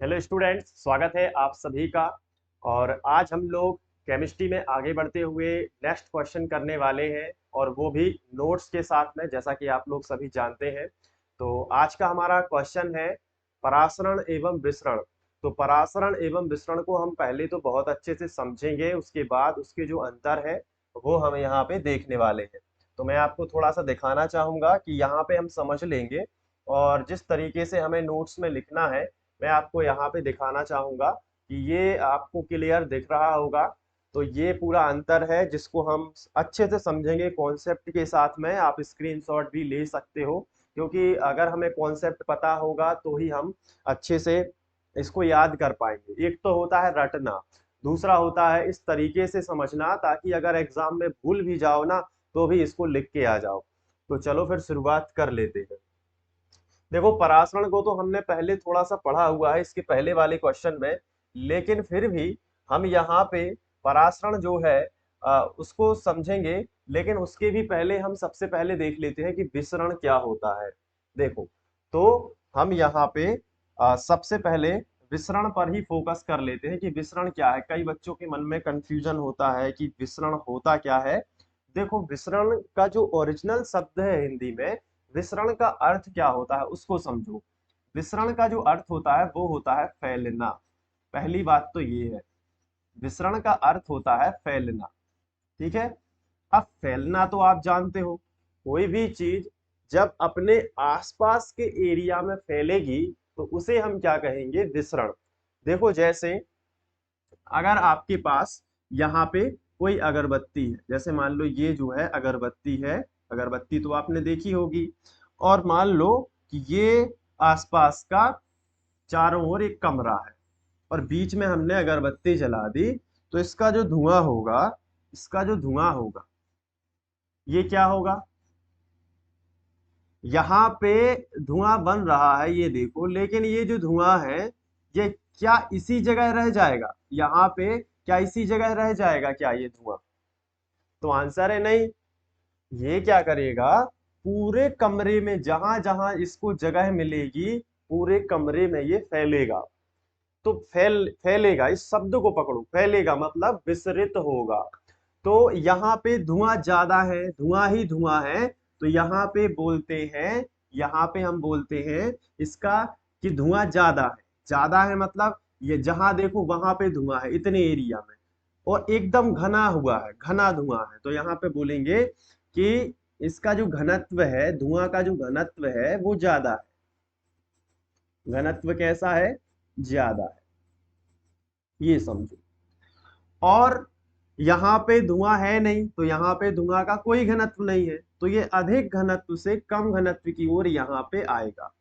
Hello students, स्वागत है आप सभी का। और आज हम लोग केमिस्ट्री में आगे बढ़ते हुए नेक्स्ट क्वेश्चन करने वाले हैं, और वो भी नोट्स के साथ में, जैसा कि आप लोग सभी जानते हैं। तो आज का हमारा क्वेश्चन है परासरण एवं विसरण। तो परासरण एवं विसरण को हम पहले तो बहुत अच्छे से समझेंगे, उसके बाद उसके जो अंतर है वो हम यहाँ पे देखने वाले हैं। तो मैं आपको थोड़ा सा दिखाना चाहूंगा कि यहाँ पे हम समझ लेंगे, और जिस तरीके से हमें नोट्स में लिखना है मैं आपको यहाँ पे दिखाना चाहूंगा कि ये आपको क्लियर दिख रहा होगा। तो ये पूरा अंतर है जिसको हम अच्छे से समझेंगे कॉन्सेप्ट के साथ में। आप स्क्रीनशॉट भी ले सकते हो, क्योंकि अगर हमें कॉन्सेप्ट पता होगा तो ही हम अच्छे से इसको याद कर पाएंगे। एक तो होता है रटना, दूसरा होता है इस तरीके से समझना ताकि अगर एग्जाम में भूल भी जाओ ना तो भी इसको लिख के आ जाओ। तो चलो फिर शुरुआत कर लेते हैं। देखो, परासरण को तो हमने पहले थोड़ा सा पढ़ा हुआ है इसके पहले वाले क्वेश्चन में, लेकिन फिर भी हम यहाँ पे परासरण जो है उसको समझेंगे। लेकिन उसके भी पहले हम सबसे पहले देख लेते हैं कि विसरण क्या होता है। देखो, तो हम यहाँ पे सबसे पहले विसरण पर ही फोकस कर लेते हैं कि विसरण क्या है। कई बच्चों के मन में कंफ्यूजन होता है कि विसरण होता क्या है। देखो, विसरण का जो ओरिजिनल शब्द है हिंदी में, विसरण का अर्थ क्या होता है उसको समझो। विसरण का जो अर्थ होता है वो होता है फैलना। पहली बात तो ये है, विसरण का अर्थ होता है फैलना। ठीक है। अब फैलना तो आप जानते हो, कोई भी चीज जब अपने आसपास के एरिया में फैलेगी तो उसे हम क्या कहेंगे, विसरण। देखो, जैसे अगर आपके पास यहाँ पे कोई अगरबत्ती है, जैसे मान लो ये जो है अगरबत्ती है। अगरबत्ती तो आपने देखी होगी। और मान लो कि ये आसपास का चारों ओर एक कमरा है, और बीच में हमने अगरबत्ती जला दी। तो इसका जो धुआं होगा, इसका जो धुआं होगा, ये क्या होगा, यहाँ पे धुआं बन रहा है ये देखो। लेकिन ये जो धुआं है ये क्या इसी जगह रह जाएगा? यहाँ पे क्या इसी जगह रह जाएगा क्या ये धुआं? तो आंसर है नहीं। ये क्या करेगा, पूरे कमरे में जहां जहां इसको जगह मिलेगी पूरे कमरे में ये फैलेगा। तो फैलेगा, इस शब्द को पकड़ो, फैलेगा मतलब विसरित होगा। तो यहाँ पे धुआं ज्यादा है, धुआं ही धुआं है। तो यहाँ पे बोलते हैं, यहाँ पे हम बोलते हैं इसका कि धुआं ज्यादा है। ज्यादा है मतलब ये जहां देखो वहां पे धुआं है इतने एरिया में, और एकदम घना हुआ है, घना धुआं है। तो यहाँ पे बोलेंगे कि इसका जो घनत्व है, धुआं का जो घनत्व है वो ज्यादा है। घनत्व कैसा है? ज्यादा है, ये समझो। और यहाँ पे धुआं है नहीं, तो यहाँ पे धुआं का कोई घनत्व नहीं है, तो ये अधिक घनत्व से कम घनत्व की ओर यहाँ पे आएगा।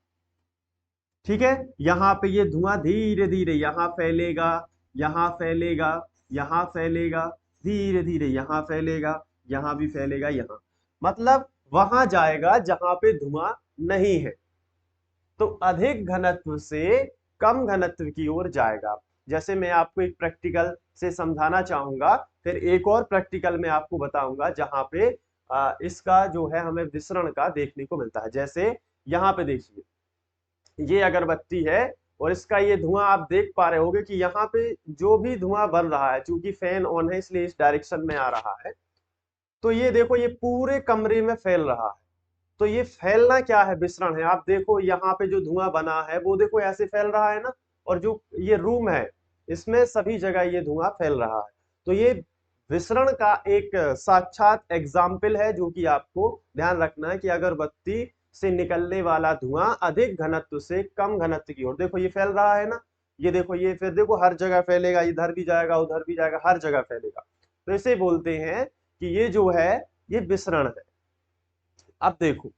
ठीक है। यहाँ पे ये धुआं धीरे धीरे यहाँ फैलेगा, यहाँ फैलेगा, यहाँ फैलेगा, धीरे धीरे यहाँ फैलेगा, यहाँ भी फैलेगा, यहाँ मतलब वहां जाएगा जहां पे धुआं नहीं है। तो अधिक घनत्व से कम घनत्व की ओर जाएगा। जैसे मैं आपको एक प्रैक्टिकल से समझाना चाहूंगा, फिर एक और प्रैक्टिकल में आपको बताऊंगा जहां पे इसका जो है हमें विसरण का देखने को मिलता है। जैसे यहाँ पे देखिए, ये अगरबत्ती है, और इसका ये धुआं आप देख पा रहे होगे कि यहाँ पे जो भी धुआं बन रहा है, चूंकि फैन ऑन है इसलिए इस डायरेक्शन में आ रहा है। तो ये देखो, ये पूरे कमरे में फैल रहा है। तो ये फैलना क्या है, विसरण है। आप देखो यहाँ पे जो धुआं बना है वो देखो ऐसे फैल रहा है ना, और जो ये रूम है इसमें सभी जगह ये धुआं फैल रहा है। तो ये विसरण का एक साक्षात एग्जाम्पल है, जो कि आपको ध्यान रखना है कि अगरबत्ती से निकलने वाला धुआं अधिक घनत्व से कम घनत्व की ओर, देखो ये फैल रहा है ना। ये देखो, ये फिर देखो हर जगह फैलेगा, इधर भी जाएगा उधर भी जाएगा, हर जगह फैलेगा। तो इसे बोलते हैं कि ये जो है ये विसरण है। अब देखो,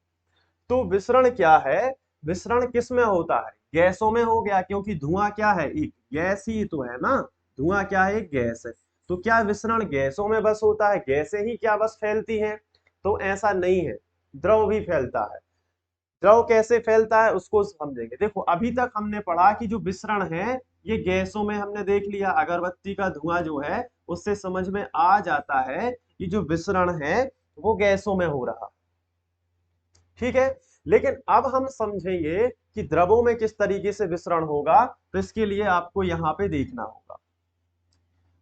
तो विसरण क्या है? विसरण किस में होता है? गैसों में हो गया, क्योंकि धुआं क्या है, एक गैस ही तो है ना। धुआं क्या है, एक गैस है। तो क्या विसरण गैसों में बस होता है? गैसें ही क्या बस फैलती हैं? तो ऐसा नहीं है, द्रव भी फैलता है। द्रव कैसे फैलता है उसको समझेंगे। देखो, अभी तक हमने पढ़ा कि जो विसरण है ये गैसों में, हमने देख लिया अगरबत्ती का धुआं जो है उससे समझ में आ जाता है कि जो विसरण है वो गैसों में हो रहा। ठीक है। लेकिन अब हम समझेंगे कि द्रवों में किस तरीके से विसरण होगा, तो इसके लिए आपको यहाँ पे देखना होगा।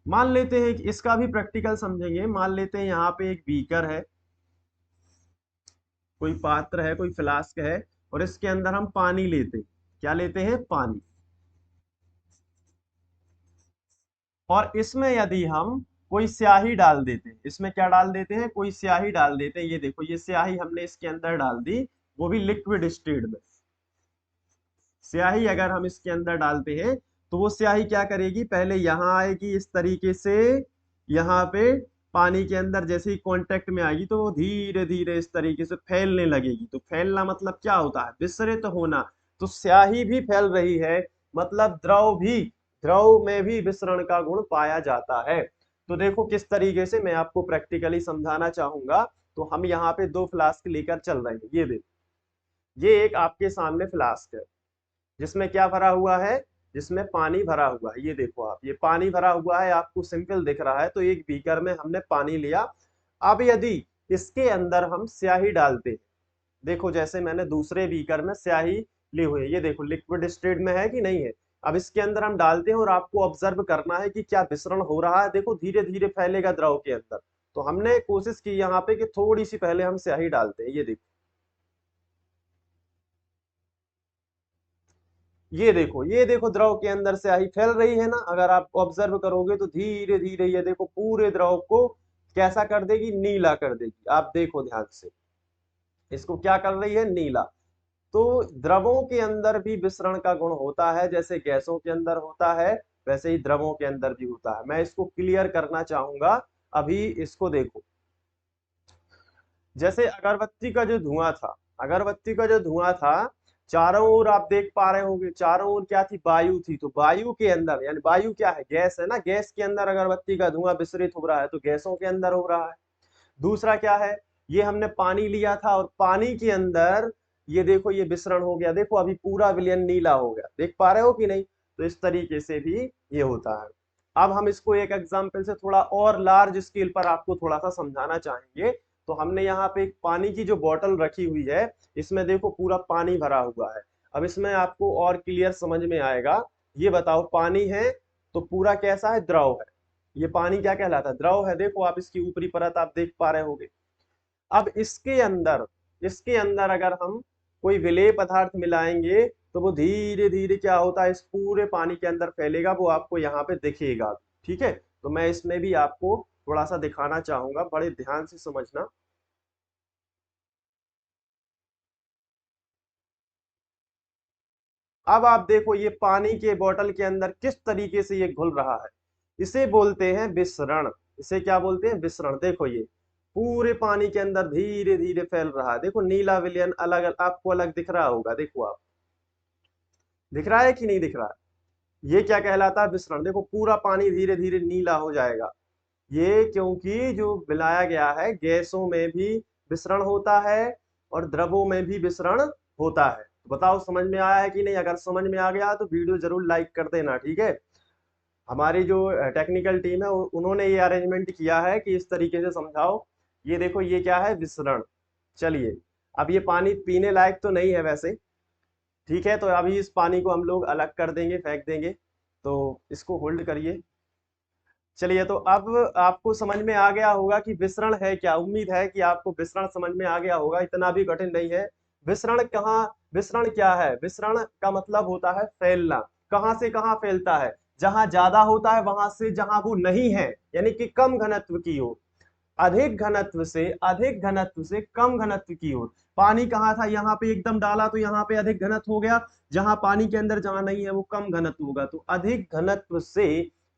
मान लेते हैं कि इसका भी प्रैक्टिकल समझेंगे। मान लेते हैं यहाँ पे एक बीकर है, कोई पात्र है, कोई फ्लास्क है, और इसके अंदर हम पानी लेते हैं। क्या लेते हैं? पानी। और इसमें यदि हम कोई स्याही डाल देते हैं, इसमें क्या डाल देते हैं? कोई स्याही डाल देते हैं। ये देखो, ये स्याही हमने इसके अंदर डाल दी, वो भी लिक्विड स्टेट में। स्याही अगर हम इसके अंदर डालते हैं तो वो स्याही क्या करेगी? पहले यहां आएगी इस तरीके से, यहाँ पे पानी के अंदर जैसे ही कांटेक्ट में आएगी तो वो धीरे धीरे इस तरीके से फैलने लगेगी। तो फैलना मतलब क्या होता है? विसरित होना। तो स्याही भी फैल रही है, मतलब द्रव में भी विसरण का गुण पाया जाता है। तो देखो किस तरीके से मैं आपको प्रैक्टिकली समझाना चाहूंगा। तो हम यहाँ पे दो फ्लास्क लेकर चल रहे हैं। ये देखो, ये एक आपके सामने फ्लास्क है जिसमें क्या भरा हुआ है? जिसमें पानी भरा हुआ है। ये देखो आप, ये पानी भरा हुआ है, आपको सिंपल दिख रहा है। तो एक बीकर में हमने पानी लिया। अब यदि इसके अंदर हम स्याही डालते हैं, देखो जैसे मैंने दूसरे बीकर में स्याही ली हुई है, ये देखो लिक्विड स्टेट में है कि नहीं है। अब इसके अंदर हम डालते हैं और आपको ऑब्जर्व करना है कि क्या विसरण हो रहा है। देखो धीरे धीरे फैलेगा द्रव के अंदर। तो हमने कोशिश की यहाँ पे कि थोड़ी सी पहले हम स्याही डालते हैं। ये देखो, ये देखो द्रव के अंदर स्याही फैल रही है ना। अगर आप ऑब्जर्व करोगे तो धीरे धीरे ये देखो पूरे द्रव को कैसा कर देगी? नीला कर देगी। आप देखो ध्यान से, इसको क्या कर रही है? नीला। तो द्रवों के अंदर भी विसरण का गुण होता है, जैसे गैसों के अंदर होता है वैसे ही द्रवों के अंदर भी होता है। मैं इसको क्लियर करना चाहूंगा। अभी इसको देखो, जैसे अगरबत्ती का जो धुआं था, अगरबत्ती का जो धुआं था, चारों ओर आप देख पा रहे होंगे, चारों ओर क्या थी? वायु थी। तो वायु के अंदर, यानी वायु क्या है? गैस है ना। गैस के अंदर अगरबत्ती का धुआं विसरित हो रहा है, तो गैसों के अंदर हो रहा है। दूसरा क्या है? ये हमने पानी लिया था और पानी के अंदर ये देखो ये विसरण हो गया। देखो अभी पूरा विलयन नीला हो गया, देख पा रहे हो कि नहीं? तो इस तरीके से भी ये होता है। अब हम इसको एक एग्जांपल से थोड़ा और लार्ज स्केल पर आपको थोड़ा सा समझाना चाहेंगे। तो हमने यहाँ पे एक पानी की जो बोतल रखी हुई है, इसमें देखो पूरा पानी भरा हुआ है। अब इसमें आपको और क्लियर समझ में आएगा। ये बताओ, पानी है तो पूरा कैसा है? द्रव है। ये पानी क्या कहलाता है? द्रव है। देखो आप इसकी ऊपरी परत आप देख पा रहे होगे। अब इसके अंदर अगर हम कोई विलेय पदार्थ मिलाएंगे तो वो धीरे धीरे क्या होता है? इस पूरे पानी के अंदर फैलेगा। वो आपको यहाँ पे दिखेगा। ठीक है, तो मैं इसमें भी आपको थोड़ा सा दिखाना चाहूंगा, बड़े ध्यान से समझना। अब आप देखो ये पानी के बोतल के अंदर किस तरीके से ये घुल रहा है। इसे बोलते हैं विसरण। इसे क्या बोलते हैं? विसरण। देखो ये पूरे पानी के अंदर धीरे धीरे फैल रहा है। देखो नीला विलयन अलग आपको अलग दिख रहा होगा। देखो आप, दिख रहा है कि नहीं दिख रहा है? ये क्या कहलाता है? विसरण। देखो पूरा पानी धीरे धीरे नीला हो जाएगा। ये क्योंकि जो मिलाया गया है, गैसों में भी विसरण होता है और द्रवों में भी विसरण होता है। तो बताओ समझ में आया है कि नहीं? अगर समझ में आ गया तो वीडियो जरूर लाइक कर देना। ठीक है, हमारी जो टेक्निकल टीम है उन्होंने ये अरेंजमेंट किया है कि इस तरीके से समझाओ। ये देखो ये क्या है? विसरण। चलिए, अब ये पानी पीने लायक तो नहीं है वैसे। ठीक है, तो अभी इस पानी को हम लोग अलग कर देंगे, फेंक देंगे। तो इसको होल्ड करिए। चलिए, तो अब आपको समझ में आ गया होगा कि विसरण है क्या। उम्मीद है कि आपको विसरण समझ में आ गया होगा, इतना भी कठिन नहीं है। विसरण कहाँ, विसरण क्या है? विसरण का मतलब होता है फैलना। कहाँ से कहाँ फैलता है? जहां ज्यादा होता है वहां से जहां वो नहीं है, यानी कि कम घनत्व की ओर। अधिक घनत्व से कम घनत्व की ओर। पानी कहाँ था? यहाँ पे एकदम डाला तो यहाँ पे अधिक घनत्व हो गया। जहां पानी के अंदर जहां नहीं है वो कम घनत्व होगा। तो अधिक घनत्व से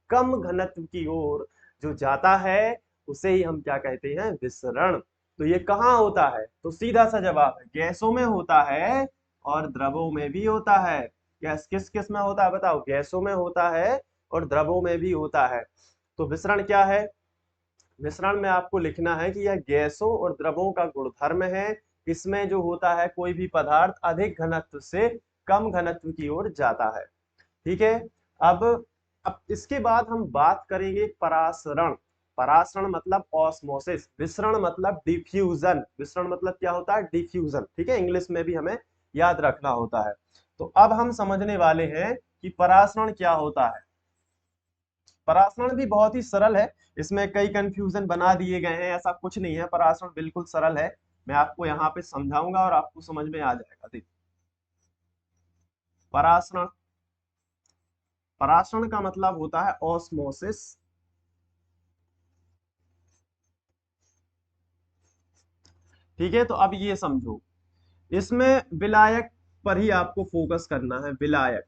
कम घनत्व की ओर जो जाता है उसे ही हम क्या कहते हैं? विसरण। तो ये कहाँ होता है? तो सीधा सा जवाब है, गैसों में होता है और द्रवों में भी होता है। गैस किस किस में होता है बताओ? गैसों में होता है और द्रवों में भी होता है। तो विसरण क्या है? मिश्रण में आपको लिखना है कि यह गैसों और द्रवों का गुणधर्म है। इसमें जो होता है कोई भी पदार्थ अधिक घनत्व से कम घनत्व की ओर जाता है। ठीक है, अब इसके बाद हम बात करेंगे परासरण। परासरण मतलब ऑस्मोसिस, विसरण मतलब डिफ्यूजन, विसरण मतलब क्या होता है, डिफ्यूजन, ठीक है, इंग्लिश में भी हमें याद रखना होता है। तो अब हम समझने वाले हैं कि परासरण क्या होता है। परासरण भी बहुत ही सरल है, इसमें कई कंफ्यूजन बना दिए गए हैं, ऐसा कुछ नहीं है, परासरण बिल्कुल सरल है। मैं आपको यहाँ पे समझाऊंगा और आपको समझ में आ जाएगा। देखिए, परासरण, परासरण का मतलब होता है ऑस्मोसिस। ठीक है, तो अब ये समझो, इसमें विलायक पर ही आपको फोकस करना है, विलायक।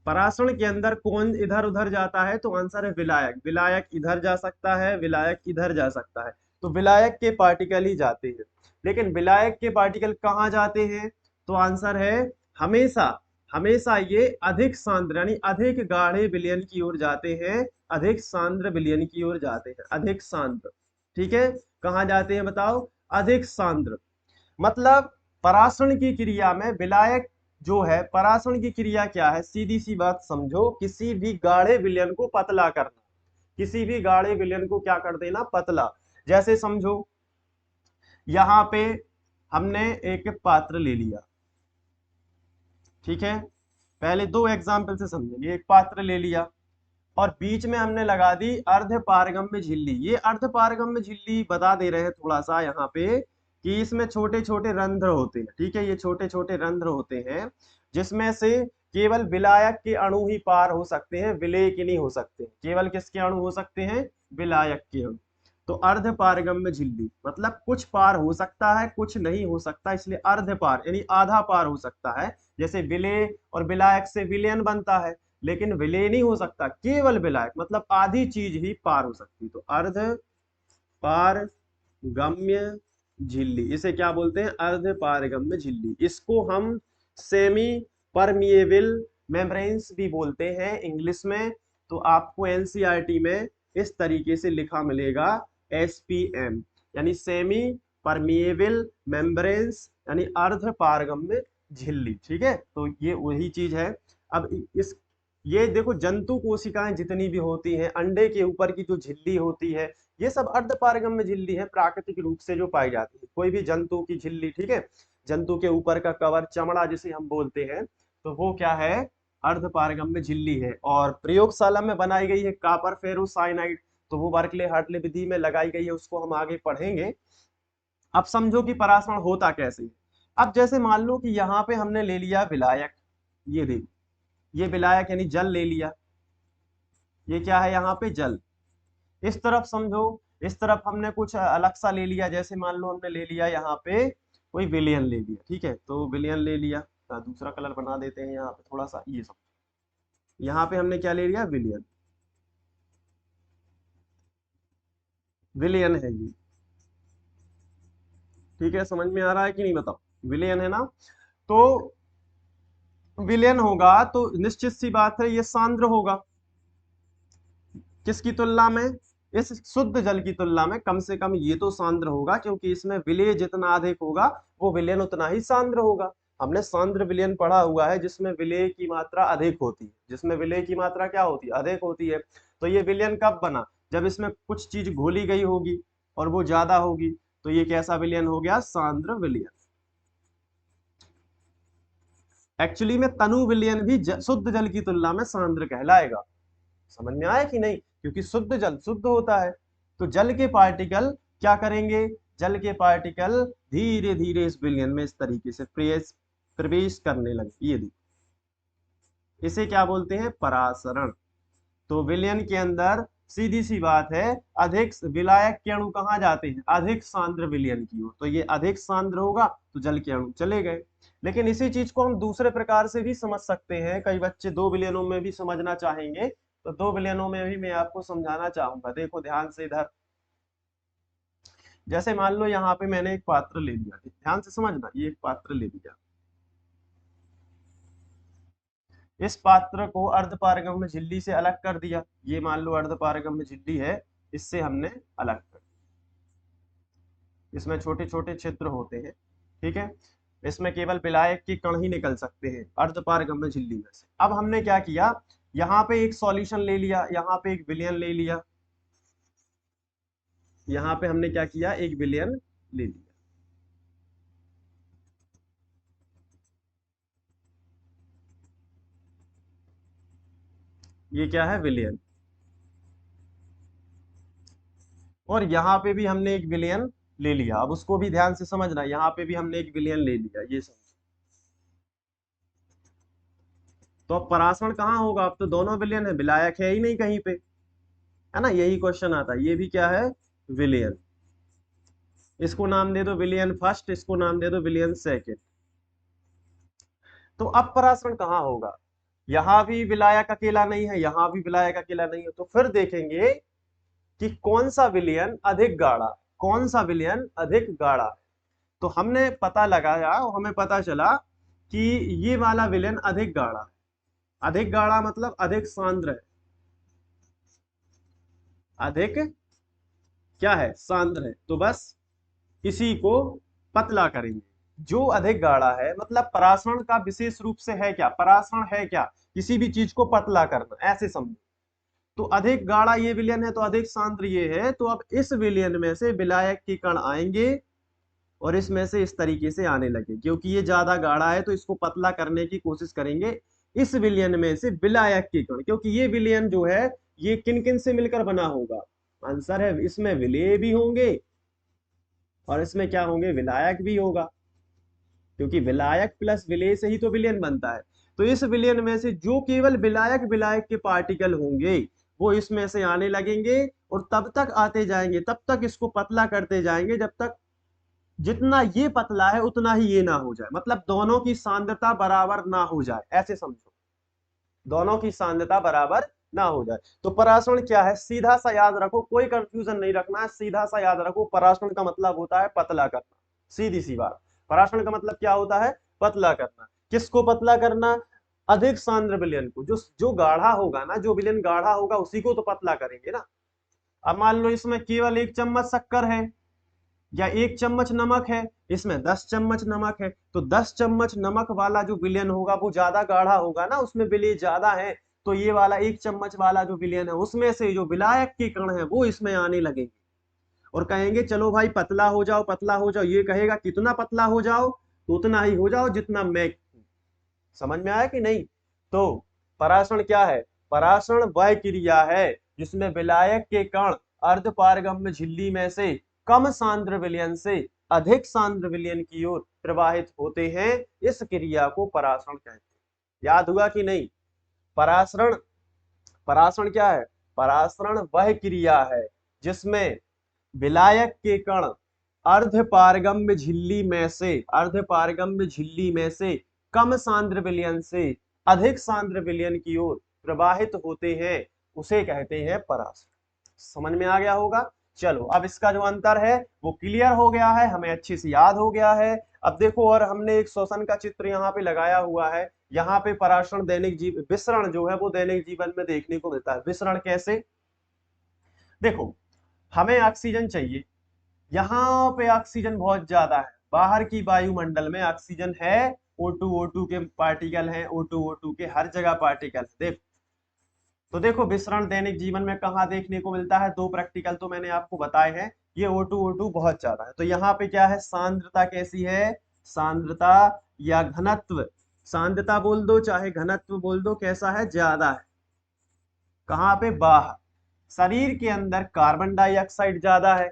परासरण के अंदर कौन इधर उधर जाता है, तो आंसर है विलायक। विलायक इधर जा सकता है, विलायक इधर जा सकता है, तो विलायक के पार्टिकल ही जाते हैं। लेकिन विलायक के पार्टिकल कहाँ जाते हैं, तो आंसर है हमेशा, हमेशा ये अधिक सांद्र यानी अधिक गाढ़े विलयन की ओर जाते हैं, अधिक सांद्र विलयन की ओर जाते हैं, अधिक सांद्र। ठीक है, कहाँ जाते हैं बताओ, अधिक सांद्र। मतलब परासरण की क्रिया में विलायक जो है, परासरण की क्रिया क्या है, सीधी सी बात समझो, किसी भी गाढ़े विलयन को पतला करना, किसी भी गाढ़े विलयन को क्या कर देना, पतला। जैसे समझो, यहां पे हमने एक पात्र ले लिया, ठीक है, पहले दो एग्जाम्पल से समझेंगे। एक पात्र ले लिया और बीच में हमने लगा दी अर्ध पारगम्य झिल्ली। ये अर्ध पारगम्य झिल्ली बता दे रहे हैं थोड़ा सा यहाँ पे कि इसमें छोटे छोटे रंध्र होते हैं, ठीक है, ये छोटे छोटे रंध्र होते हैं, जिसमें से केवल विलायक के अणु ही पार हो सकते हैं, विलेय के नहीं हो सकते। केवल किसके अणु हो सकते हैं, विलायक के अणु। तो अर्ध पारगम्य झिल्ली मतलब कुछ पार हो सकता है, कुछ नहीं हो सकता, इसलिए अर्ध पार यानी आधा पार हो सकता है। जैसे विलेय और विलायक से विलयन बनता है, लेकिन विलय नहीं हो सकता, केवल विलायक मतलब आधी चीज ही पार हो सकती। तो अर्ध पारगम्य झिल्ली, इसे क्या बोलते हैं, अर्ध पारगम्य झिल्ली। इसको हम सेमी परमिएबल मेम्ब्रेन्स भी बोलते हैं इंग्लिश में। तो आपको एनसीईआरटी में इस तरीके से लिखा मिलेगा, एसपीएम, यानी सेमी परमिएबल मेम्ब्रेन्स, यानी अर्ध पारगम्य झिल्ली। ठीक है, तो ये वही चीज है। अब इस ये देखो, जंतु कोशिकाएं जितनी भी होती हैं, अंडे के ऊपर की जो झिल्ली होती है, ये सब अर्धपारगम्य झिल्ली है, प्राकृतिक रूप से जो पाई जाती है। कोई भी जंतु की झिल्ली, ठीक है, जंतु के ऊपर का कवर, चमड़ा जिसे हम बोलते हैं, तो वो क्या है, अर्धपारगम्य झिल्ली है। और प्रयोगशाला में बनाई गई है कॉपर फेरोसाइनाइड, तो वो बर्कले हार्टले विधि में लगाई गई है, उसको हम आगे पढ़ेंगे। अब समझो कि परासरण होता कैसे है। अब जैसे मान लो कि यहाँ पे हमने ले लिया विलायक, ये देखो, ये विलायक यानी जल ले लिया, ये क्या है यहाँ पे, जल। इस तरफ समझो, इस तरफ हमने कुछ अलग सा ले लिया, जैसे मान लो हमने ले लिया यहाँ पे कोई विलयन ले लिया, ठीक है, तो विलयन ले लिया, दूसरा कलर बना देते हैं यहाँ पे थोड़ा सा, ये सब यहाँ पे हमने क्या ले लिया, विलयन, विलयन है ये। ठीक है, समझ में आ रहा है कि नहीं बताओ, विलयन है ना। तो विलयन होगा तो निश्चित सी बात है ये सांद्र होगा, किसकी तुलना में, इस शुद्ध जल की तुलना में कम से कम ये तो सांद्र होगा, क्योंकि इसमें विलेय जितना अधिक होगा वो विलयन उतना ही सांद्र होगा। हमने सांद्र विलयन पढ़ा हुआ है, जिसमें विलेय की मात्रा अधिक होती है, जिसमें विलेय की मात्रा क्या होती है, अधिक होती है। तो ये विलयन कब बना, जब इसमें कुछ चीज घोली गई होगी और वो ज्यादा होगी, तो ये कैसा विलयन हो गया, सांद्र विलयन। एक्चुअली में तनु विलयन भी शुद्ध जल की तुलना में सांद्र कहलाएगा। समझ में आया कि नहीं, क्योंकि शुद्ध जल शुद्ध होता है। तो जल के पार्टिकल क्या करेंगे, जल के पार्टिकल धीरे धीरे इस विलयन में इस तरीके से प्रवेश प्रवेश करने लगे, ये देखो, इसे क्या बोलते हैं, परासरण। तो विलयन के अंदर सीधी सी बात है, अधिक विलायक के अणु कहाँ जाते हैं, अधिक सांद्र विलयन की ओर, तो ये अधिक सांद्र होगा तो जल के अणु चले गए। लेकिन इसी चीज को हम दूसरे प्रकार से भी समझ सकते हैं, कई बच्चे दो विलयनों में भी समझना चाहेंगे, तो दो विलयनों में भी मैं आपको समझाना चाहूंगा। देखो ध्यान से इधर, जैसे मान लो यहाँ पे मैंने एक पात्र ले लिया, ध्यान से समझना, ये एक पात्र ले लिया, इस पात्र को अर्धपारगम्य झिल्ली से अलग कर दिया, ये मान लो अर्धपारगम्य झिल्ली है, इससे हमने अलग कर, इसमें छोटे छोटे छिद्र होते हैं, ठीक है, इसमें केवल विलायक के कण ही निकल सकते हैं अर्धपारगम्य झिल्ली में से। अब हमने क्या किया, यहाँ पे एक सॉल्यूशन ले लिया, यहाँ पे एक विलयन ले लिया, यहां पे हमने क्या किया, 1 विलियन ले लिया। ये क्या है, विलियन। और यहाँ पे भी हमने 1 विलियन ले लिया। अब उसको भी ध्यान से समझना, यहाँ पे भी हमने 1 विलियन ले लिया, ये समझ। तो अब परासरण कहाँ होगा, अब तो दोनों विलियन है, विलायक है ही नहीं कहीं पे, है ना, यही क्वेश्चन आता है। ये भी क्या है, विलियन। इसको नाम दे दो विलियन फर्स्ट, इसको नाम दे दो विलियन सेकेंड। तो अब परासरण कहाँ होगा, यहां भी विलायक अकेला नहीं है, यहां भी विलायक अकेला नहीं है, तो फिर देखेंगे कि कौन सा विलयन अधिक गाढ़ा है, कौन सा विलयन अधिक गाढ़ा है। तो हमने पता लगाया और हमें पता चला कि ये वाला विलयन अधिक गाढ़ा है। अधिक गाढ़ा मतलब अधिक सांद्र है, अधिक क्या है, सांद्र है। तो बस इसी को पतला करेंगे। जो अधिक गाढ़ा है मतलब परासरण का विशेष रूप से है क्या, परासरण है क्या, किसी भी चीज को पतला करना, ऐसे समझो। तो अधिक गाढ़ा ये विलयन है तो अधिक सांद्र ये है, तो अब इस विलयन में से विलायक के कण आएंगे और इसमें से इस तरीके से आने लगे, क्योंकि ये ज्यादा गाढ़ा है तो इसको पतला करने की कोशिश करेंगे। इस विलयन में से विलायक के कण, क्योंकि ये विलयन जो है ये किन किन से मिलकर बना होगा, आंसर है इसमें विलेय भी होंगे और इसमें क्या होंगे, विलायक भी होगा, क्योंकि विलायक प्लस विलेय से ही तो विलयन बनता है। तो इस विलयन में से जो केवल विलायक विलायक के पार्टिकल होंगे वो इसमें से आने लगेंगे और तब तक आते जाएंगे, तब तक इसको पतला करते जाएंगे जब तक जितना ये पतला है उतना ही ये ना हो जाए, मतलब दोनों की सांद्रता बराबर ना हो जाए, ऐसे समझो, दोनों की सांद्रता बराबर ना हो जाए। तो परासरण क्या है, सीधा सा याद रखो, कोई कंफ्यूजन नहीं रखना है, सीधा सा याद रखो, परासरण का मतलब होता है पतला करना, सीधी सी बात। परासरण का मतलब क्या होता है, पतला करना। किसको पतला करना, अधिक सांद्र विलयन को, जो जो गाढ़ा होगा ना, जो विलयन गाढ़ा होगा उसी को तो पतला करेंगे ना। अब मान लो इसमें केवल 1 चम्मच शक्कर है या 1 चम्मच नमक है, इसमें 10 चम्मच नमक है, तो 10 चम्मच नमक वाला जो विलयन होगा वो ज्यादा गाढ़ा होगा ना, उसमें विलेय ज्यादा है। तो ये वाला 1 चम्मच वाला जो विलयन है उसमें से जो विलायक के कण है वो इसमें आने लगेंगे और कहेंगे चलो भाई पतला हो जाओ, पतला हो जाओ। ये कहेगा कितना पतला हो जाओ, तो उतना ही हो जाओ जितना मैं। समझ में आया कि नहीं। तो परासरण क्या है, परासरण वह क्रिया है जिसमें विलायक के कण अर्धपारगम्य झिल्ली में से कम सांद्र विलयन से अधिक सांद्र विलयन की ओर प्रवाहित होते हैं, इस क्रिया को परासरण कहते हैं। याद हुआ कि नहीं। परासरण, परासरण क्या है, परासरण वह क्रिया है जिसमें विलायक के कण अर्धपारगम्य झिल्ली में से, अर्धपारगम्य झिल्ली में से कम सांद्र विलयन से अधिक सांद्र विलयन की ओर प्रवाहित होते हैं, उसे कहते हैं परासरण। समझ में आ गया होगा। चलो अब इसका जो अंतर है वो क्लियर हो गया है, हमें अच्छे से याद हो गया है। अब देखो, और हमने एक श्वसन का चित्र यहाँ पे लगाया हुआ है। यहाँ पे परासरण दैनिक जीव, विसरण जो है वो दैनिक जीवन में देखने को मिलता है। विसरण कैसे, देखो हमें ऑक्सीजन चाहिए, यहाँ पे ऑक्सीजन बहुत ज्यादा है, बाहर की वायुमंडल में ऑक्सीजन है, O2 O2 के पार्टिकल हैं, O2 O2 के हर जगह पार्टिकल। देख, तो देखो विसरण दैनिक जीवन में कहाँ देखने को मिलता है, 2 प्रैक्टिकल तो मैंने आपको बताए हैं। ये O2 O2 बहुत ज्यादा है, तो यहाँ पे क्या है, सांद्रता कैसी है, सांद्रता या घनत्व, सांद्रता बोल दो चाहे घनत्व बोल दो, कैसा है, ज्यादा है। कहाँ पे, बाहर। शरीर के अंदर कार्बन डाइऑक्साइड ज्यादा है,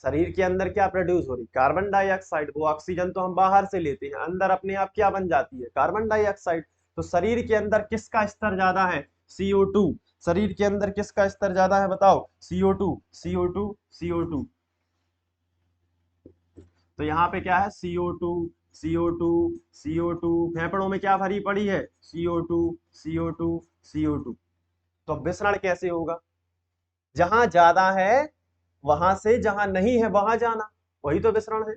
शरीर के अंदर क्या प्रोड्यूस हो रही, कार्बन डाइऑक्साइड। वो ऑक्सीजन तो हम बाहर से लेते हैं, अंदर अपने आप क्या बन जाती है, कार्बन डाइऑक्साइड। तो शरीर के अंदर किसका स्तर ज्यादा है, CO2। शरीर के अंदर किसका स्तर ज्यादा है बताओ, CO2, CO2, CO2। तो यहाँ पे क्या है, CO2, CO2, CO2। फेफड़ों में क्या भरी पड़ी है, CO2, CO2, CO2। तो विसरण कैसे होगा, जहां ज्यादा है वहां से जहां नहीं है वहां जाना, वही तो विसरण है।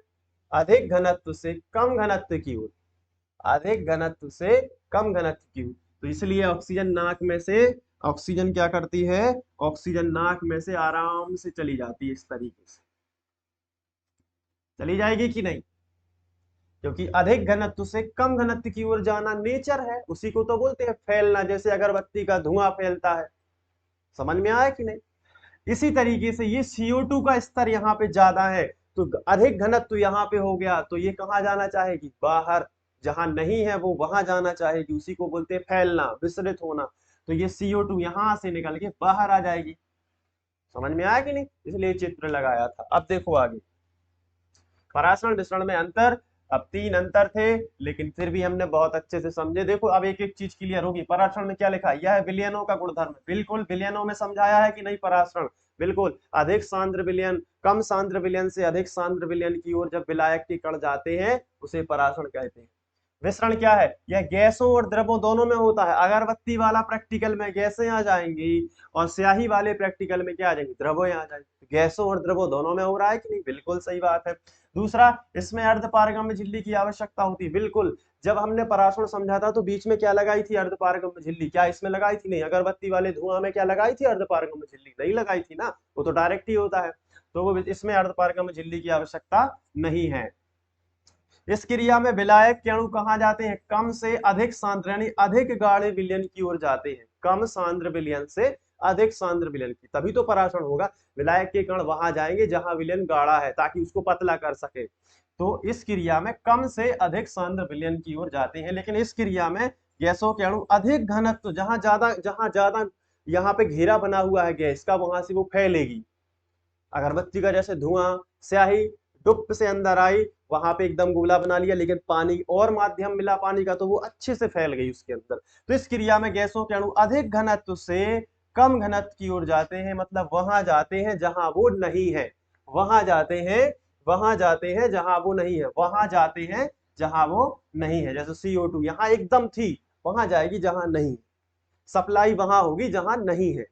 अधिक घनत्व से कम घनत्व की ओर, अधिक घनत्व से कम घनत्व की ओर। तो इसलिए ऑक्सीजन नाक में से, ऑक्सीजन क्या करती है, ऑक्सीजन नाक में से आराम से चली जाती है, इस तरीके से चली जाएगी कि नहीं, क्योंकि अधिक घनत्व से कम घनत्व की ओर जाना नेचर है, उसी को तो बोलते हैं फैलना, जैसे अगरबत्ती का धुआं फैलता है। समझ में आया कि नहीं। इसी तरीके से ये CO2 का स्तर यहाँ पे ज्यादा है, तो अधिक घनत्व यहाँ पे हो गया, तो ये कहाँ जाना चाहेगी, बाहर। जहां नहीं है वो वहां जाना चाहेगी, उसी को बोलते हैं फैलना, विसरित होना। तो ये CO2 यहां से निकल के बाहर आ जाएगी। समझ में आया कि नहीं, इसलिए चित्र लगाया था। अब देखो आगे, परासरण विसरण में अंतर। अब 3 अंतर थे, लेकिन फिर भी हमने बहुत अच्छे से समझे। देखो अब एक एक चीज क्लियर होगी। परासरण में क्या लिखा है, यह है विलयनों का गुणधर्म। बिल्कुल विलयनों में समझाया है कि नहीं परासरण, बिल्कुल। अधिक सांद्र विलयन कम सांद्र विलयन से अधिक सांद्र विलयन की ओर जब विलायक के कण जाते हैं उसे परासरण कहते हैं। मिश्रण क्या है, यह गैसों और द्रवों दोनों में होता है। अगरबत्ती वाला प्रैक्टिकल में गैसें आ जाएंगी और स्याही वाले प्रैक्टिकल में क्या आ जाएंगी, द्रव्य आ जाएंगे। गैसों और द्रवों दोनों में हो रहा है कि नहीं, बिल्कुल सही बात है। दूसरा, इसमें अर्धपारगम्य झिल्ली की आवश्यकता होती है, बिल्कुल। जब हमने परासरण समझा था तो बीच में क्या लगाई थी, अर्धपारगम्य झिल्ली। क्या इसमें लगाई थी, नहीं। अगरबत्ती वाले धुआं में क्या लगाई थी, अर्धपारगम्य झिल्ली नहीं लगाई थी ना, वो तो डायरेक्ट ही होता है। तो वो इसमें अर्धपारगम्य झिल्ली की आवश्यकता नहीं है। इस क्रिया में विलायक के अणु कहाँ जाते हैं, कम से अधिक सांद्र यानी अधिक गाढ़े विलयन की ओर जाते हैं। कम सांद्र विलयन से अधिक सांद्र विलयन की, तभी तो परासरण होगा। विलायक के कण वहां जाएंगे जहां विलयन गाढ़ा है, ताकि उसको पतला कर सके। तो इस क्रिया में कम से अधिक सांद्र विलयन की ओर जाते हैं। लेकिन इस क्रिया में गैसों के अणु अधिक घनत्व, जहां ज्यादा यहाँ पे घेरा बना हुआ है गैस का, वहां से वो फैलेगी। अगरबत्ती का जैसे धुआं, स्याही डुप से अंदर आई, वहां पे एकदम गोला बना लिया, लेकिन पानी और माध्यम मिला पानी का, तो वो अच्छे से फैल गई उसके अंदर। तो इस क्रिया में गैसों के अणु अधिक घनत्व से कम घनत्व की ओर जाते हैं, मतलब वहां जाते हैं जहां वो नहीं है। वहां जाते हैं, वहां जाते हैं जहां वो नहीं है, वहां जाते हैं जहां वो नहीं है। जैसे CO2 यहाँ एकदम थी, वहां जाएगी जहां नहीं, सप्लाई वहां होगी जहां नहीं है।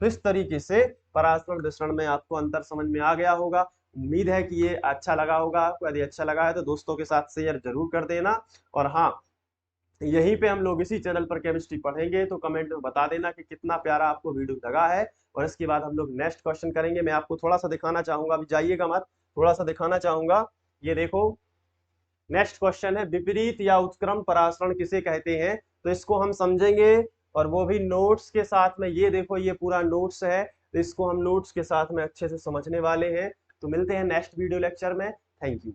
तो इस तरीके से परासरण विसरण में आपको अंतर समझ में आ गया होगा। उम्मीद है कि ये अच्छा लगा होगा आपको। यदि अच्छा लगा है तो दोस्तों के साथ शेयर जरूर कर देना। और हाँ, यहीं पे हम लोग इसी चैनल पर केमिस्ट्री पढ़ेंगे, तो कमेंट में बता देना कि कितना प्यारा आपको वीडियो लगा है। और इसके बाद हम लोग नेक्स्ट क्वेश्चन करेंगे। मैं आपको थोड़ा सा दिखाना चाहूंगा, अभी जाइएगा मत, थोड़ा सा दिखाना चाहूंगा। ये देखो, नेक्स्ट क्वेश्चन है, विपरीत या उत्क्रम परासरण किसे कहते हैं। तो इसको हम समझेंगे, और वो भी नोट्स के साथ में। ये देखो, ये पूरा नोट्स है, तो इसको हम नोट्स के साथ में अच्छे से समझने वाले हैं। तो मिलते हैं नेक्स्ट वीडियो लेक्चर में। Thank you.